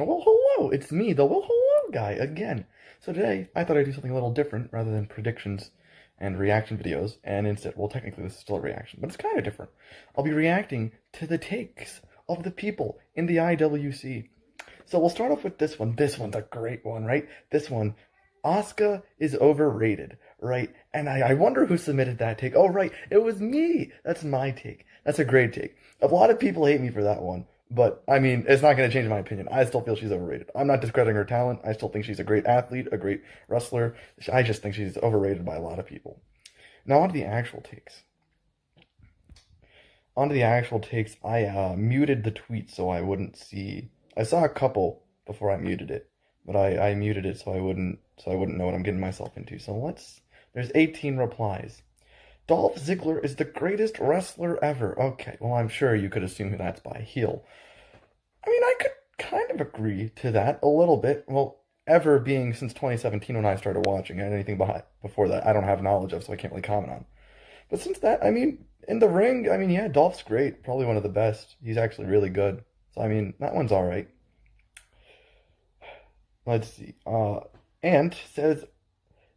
Well, hello, it's me, the well, hello guy, again. So today, I thought I'd do something a little different rather than predictions and reaction videos, and instead, well, technically this is still a reaction, but it's kind of different. I'll be reacting to the takes of the people in the IWC. So we'll start off with this one. This one's a great one, right? This one, Asuka is overrated, right? And I wonder who submitted that take. Oh, right, it was me. That's my take. That's a great take. A lot of people hate me for that one. But, I mean, it's not going to change my opinion. I still feel she's overrated. I'm not discrediting her talent. I still think she's a great athlete, a great wrestler. I just think she's overrated by a lot of people. Now, on to the actual takes. I muted the tweet so I wouldn't see. I saw a couple before I muted it, but I muted it so I wouldn't know what I'm getting myself into. So there's 18 replies. Dolph Ziggler is the greatest wrestler ever. Okay, well, I'm sure you could assume that's by heel. I mean, I could kind of agree to that a little bit. Well, ever being since 2017 when I started watching, and anything before that I don't have knowledge of, so I can't really comment on. But since that, I mean, in the ring, I mean, yeah, Dolph's great. Probably one of the best. He's actually really good. So, I mean, that one's all right. Let's see. Ant says,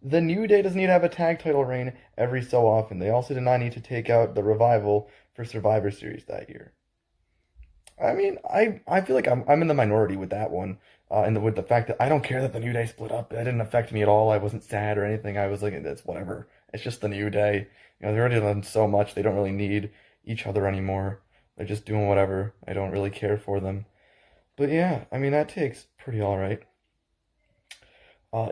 the New Day doesn't need to have a tag title reign every so often. They also did not need to take out the Revival for Survivor Series that year. I mean, I feel like I'm in the minority with that one, and with the fact that I don't care that the New Day split up. That didn't affect me at all. I wasn't sad or anything. I was like, it's whatever. It's just the New Day. You know, they've already done so much. They don't really need each other anymore. They're just doing whatever. I don't really care for them. But yeah, I mean, that take's pretty all right.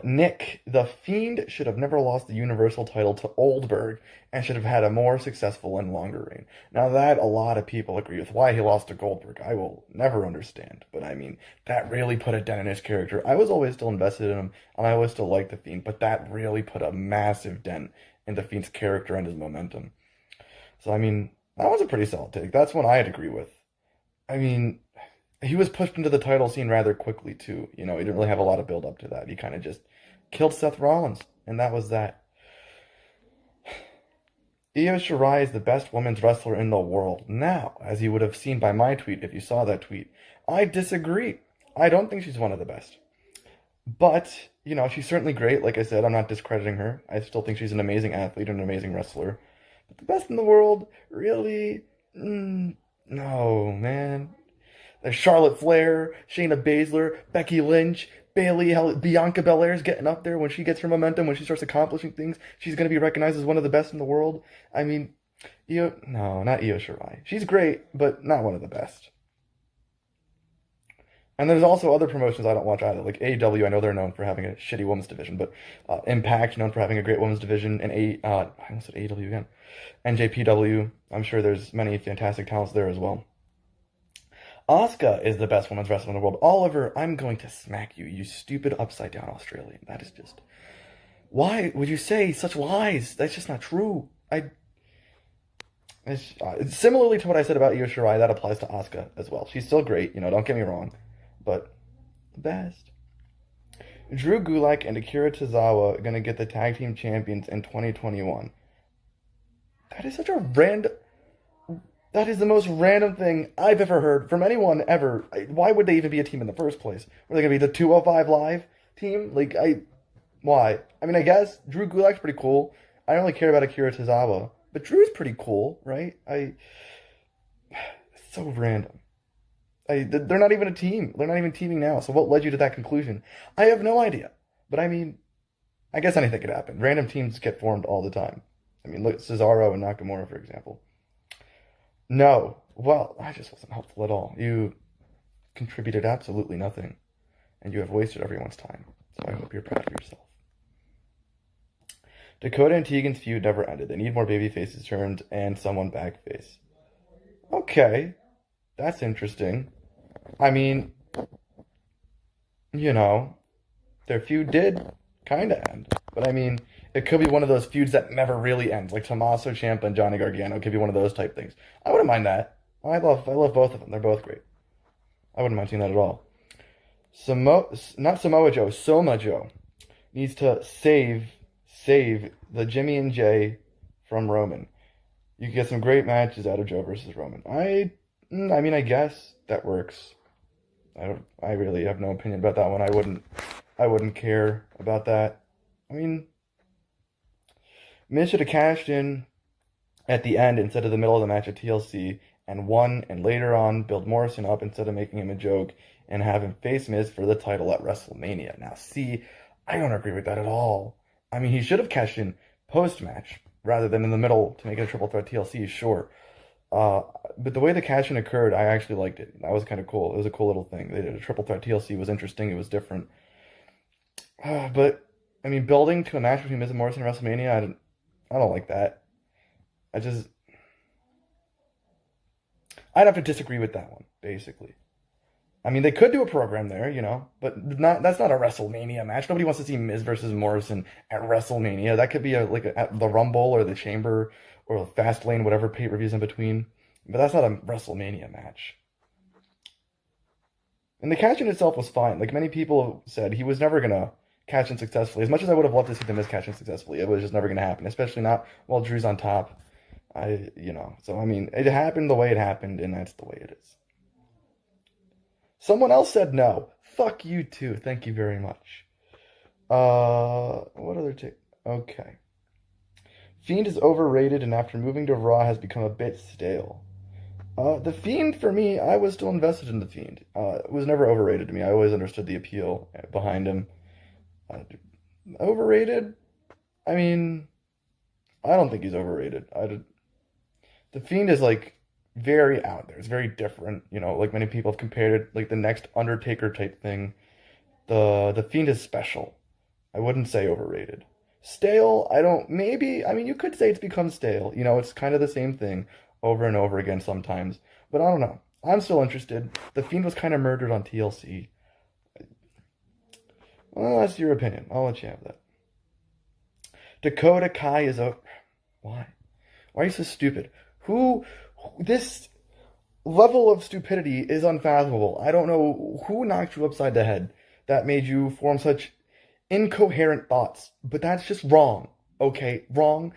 Nick, the Fiend should have never lost the Universal title to Oldberg and should have had a more successful and longer reign. Now that a lot of people agree with why he lost to Goldberg, I will never understand. But I mean, that really put a dent in his character. I was always still invested in him, and I always still liked the Fiend, but that really put a massive dent in the Fiend's character and his momentum. So I mean, that was a pretty solid take. That's one I'd agree with. I mean, he was pushed into the title scene rather quickly, too. You know, he didn't really have a lot of build up to that. He kind of just killed Seth Rollins, and that was that. Theo Sharai is the best women's wrestler in the world. Now, as you would have seen by my tweet, if you saw that tweet, I disagree. I don't think she's one of the best. But, you know, she's certainly great. Like I said, I'm not discrediting her. I still think she's an amazing athlete and an amazing wrestler. But the best in the world, really? No, man. There's Charlotte Flair, Shayna Baszler, Becky Lynch, Bayley, Bianca Belair's getting up there when she gets her momentum, when she starts accomplishing things. She's going to be recognized as one of the best in the world. I mean, no, not Io Shirai. She's great, but not one of the best. And there's also other promotions I don't watch either. Like AEW, I know they're known for having a shitty women's division, but Impact, known for having a great women's division, and I almost said AEW again. NJPW, I'm sure there's many fantastic talents there as well. Asuka is the best women's wrestler in the world. Oliver, I'm going to smack you, you stupid upside-down Australian. That is just... Why would you say such lies? That's just not true. Similarly to what I said about Io Shirai, that applies to Asuka as well. She's still great, you know, don't get me wrong. But the best. Drew Gulak and Akira Tozawa are going to get the tag team champions in 2021. That is such a random... That is the most random thing I've ever heard from anyone ever. Why would they even be a team in the first place? Were they going to be the 205 Live team? Why? I mean, I guess Drew Gulak's pretty cool. I don't really care about Akira Tozawa. But Drew's pretty cool, right? It's so random. They're not even a team. They're not even teaming now. So what led you to that conclusion? I have no idea. But I mean, I guess anything could happen. Random teams get formed all the time. I mean, look at Cesaro and Nakamura, for example. No. Well, I just wasn't helpful at all. You contributed absolutely nothing. And you have wasted everyone's time. So I hope you're proud of yourself. Dakota and Tegan's feud never ended. They need more baby faces turned and someone backface. Okay. That's interesting. I mean, you know, their feud did kind of end. But I mean, it could be one of those feuds that never really ends, like Tommaso Ciampa and Johnny Gargano. It could be one of those type things. I wouldn't mind that. I love both of them. They're both great. I wouldn't mind seeing that at all. Not Samoa Joe, Soma Joe needs to save the Jimmy and Jay from Roman. You can get some great matches out of Joe versus Roman. I mean, I guess that works. I really have no opinion about that one. I wouldn't care about that. I mean, Miz should have cashed in at the end instead of the middle of the match at TLC and won, and later on build Morrison up instead of making him a joke and have him face Miz for the title at WrestleMania. Now, see, I don't agree with that at all. I mean, he should have cashed in post-match rather than in the middle to make it a triple threat TLC, sure. But the way the cash-in occurred, I actually liked it. That was kind of cool. It was a cool little thing. They did a triple threat TLC. It was interesting. It was different. But, I mean, building to a match between Miz and Morrison at WrestleMania, I don't like that. I'd have to disagree with that one, basically. I mean, they could do a program there, but that's not a WrestleMania match. Nobody wants to see Miz versus Morrison at WrestleMania. That could be at the Rumble or the Chamber or the Fastlane, whatever pay-per-views in between. But that's not a WrestleMania match. And the cash-in itself was fine. Like many people said, he was never going to cash in successfully. As much as I would have loved to see the Miz cash in successfully, it was just never going to happen, especially not while Drew's on top. So I mean, it happened the way it happened, and that's the way it is. Someone else said no. Fuck you too. Thank you very much. What other take? Okay. Fiend is overrated, and after moving to Raw has become a bit stale. The Fiend, for me, I was still invested in the Fiend. It was never overrated to me. I always understood the appeal behind him. Overrated? I mean, I don't think he's overrated. The Fiend is like very out there. It's very different. Like many people have compared it, like the next Undertaker type thing. The Fiend is special. I wouldn't say overrated. Stale, you could say it's become stale. It's kind of the same thing over and over again sometimes. But I don't know. I'm still interested. The Fiend was kind of murdered on TLC. Well, that's your opinion. I'll let you have that. Dakota Kai is a... Why? Why are you so stupid? This level of stupidity is unfathomable. I don't know who knocked you upside the head that made you form such incoherent thoughts, but that's just wrong. Okay, wrong.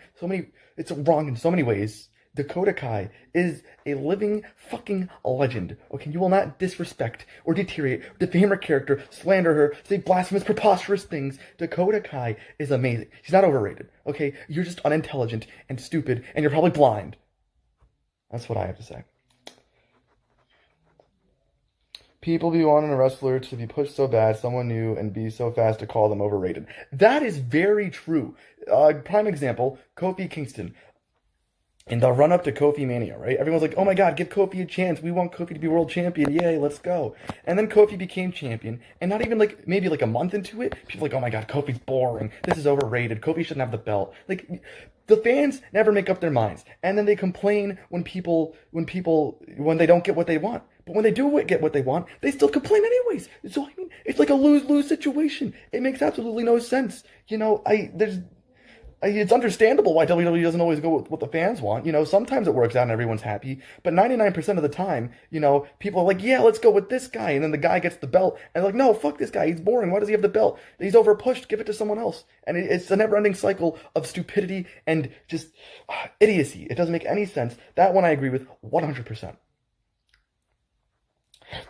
It's wrong in so many ways. Dakota Kai is a living fucking legend. Okay, you will not disrespect or deteriorate, defame her character, slander her, say blasphemous, preposterous things. Dakota Kai is amazing. She's not overrated. Okay, you're just unintelligent and stupid, and you're probably blind. That's what I have to say. People be wanting a wrestler to be pushed so bad, someone new, and be so fast to call them overrated. That is very true. Prime example, Kofi Kingston. In the run-up to Kofi Mania, right? Everyone's like, oh my god, give Kofi a chance. We want Kofi to be world champion. Yay, let's go. And then Kofi became champion. And not even maybe a month into it, people are like, oh my god, Kofi's boring. This is overrated. Kofi shouldn't have the belt. The fans never make up their minds. And then they complain when they don't get what they want. But when they do get what they want, they still complain anyways. So, I mean, it's like a lose-lose situation. It makes absolutely no sense. It's understandable why WWE doesn't always go with what the fans want. Sometimes it works out and everyone's happy. But 99% of the time, people are like, yeah, let's go with this guy. And then the guy gets the belt. And they're like, no, fuck this guy. He's boring. Why does he have the belt? He's overpushed. Give it to someone else. And it's a never-ending cycle of stupidity and just idiocy. It doesn't make any sense. That one I agree with 100%.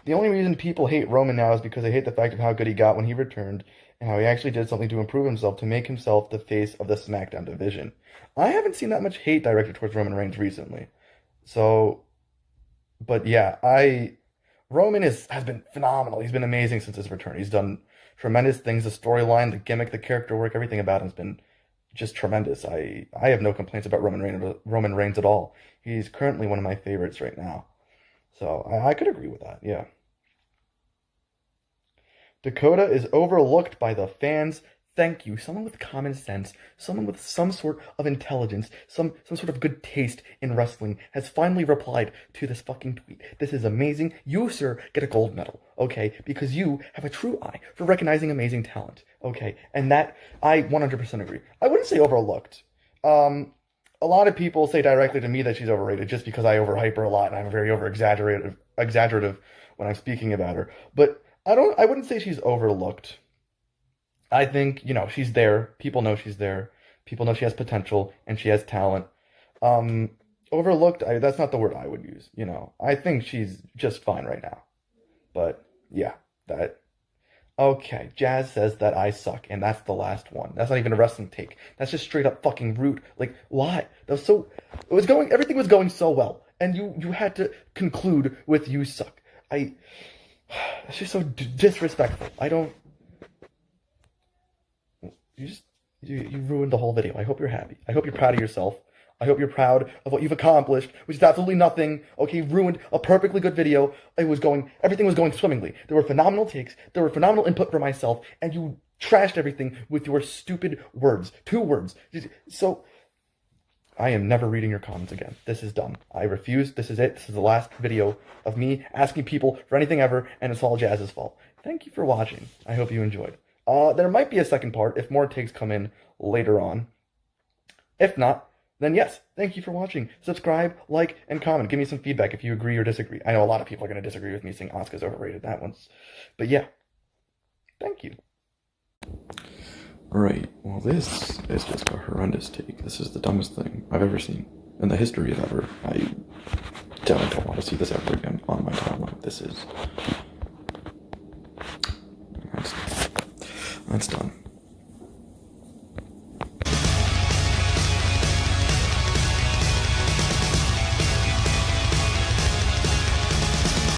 The only reason people hate Roman now is because they hate the fact of how good he got when he returned and how he actually did something to improve himself to make himself the face of the SmackDown division. I haven't seen that much hate directed towards Roman Reigns recently. But yeah, Roman has been phenomenal. He's been amazing since his return. He's done tremendous things. The storyline, the gimmick, the character work, everything about him has been just tremendous. I have no complaints about Roman Reigns at all. He's currently one of my favorites right now. So I could agree with that, yeah. Dakota is overlooked by the fans. Thank you. Someone with common sense, someone with some sort of intelligence, some sort of good taste in wrestling has finally replied to this fucking tweet. This is amazing. You, sir, get a gold medal, okay? Because you have a true eye for recognizing amazing talent, okay? And that, I 100% agree. I wouldn't say overlooked. A lot of people say directly to me that she's overrated just because I overhype her a lot and I'm very exaggerative when I'm speaking about her. But I wouldn't say she's overlooked. I think, she's there. People know she's there. People know she has potential and she has talent. Overlooked, that's not the word I would use, I think she's just fine right now. But Yeah, that. Okay, Jazz says that I suck, and that's the last one. That's not even a wrestling take. That's just straight up fucking rude. Like, why? That was so. It was going. Everything was going so well, and you had to conclude with "you suck." I. It's just so disrespectful. I don't. You just you ruined the whole video. I hope you're happy. I hope you're proud of yourself. I hope you're proud of what you've accomplished, which is absolutely nothing. Okay, ruined a perfectly good video. Everything was going swimmingly. There were phenomenal takes. There were phenomenal input for myself, and you trashed everything with your stupid words. 2 words. So, I am never reading your comments again. This is done. I refuse. This is it. This is the last video of me asking people for anything ever, and it's all Jazz's fault. Thank you for watching. I hope you enjoyed. There might be a second part if more takes come in later on. If not, then yes, thank you for watching. Subscribe, like, and comment. Give me some feedback if you agree or disagree. I know a lot of people are going to disagree with me saying Asuka's overrated. That one's... But yeah, thank you. Alright, well this is just a horrendous take. This is the dumbest thing I've ever seen in the history of ever. I don't want to see this ever again on my timeline. This is... That's done.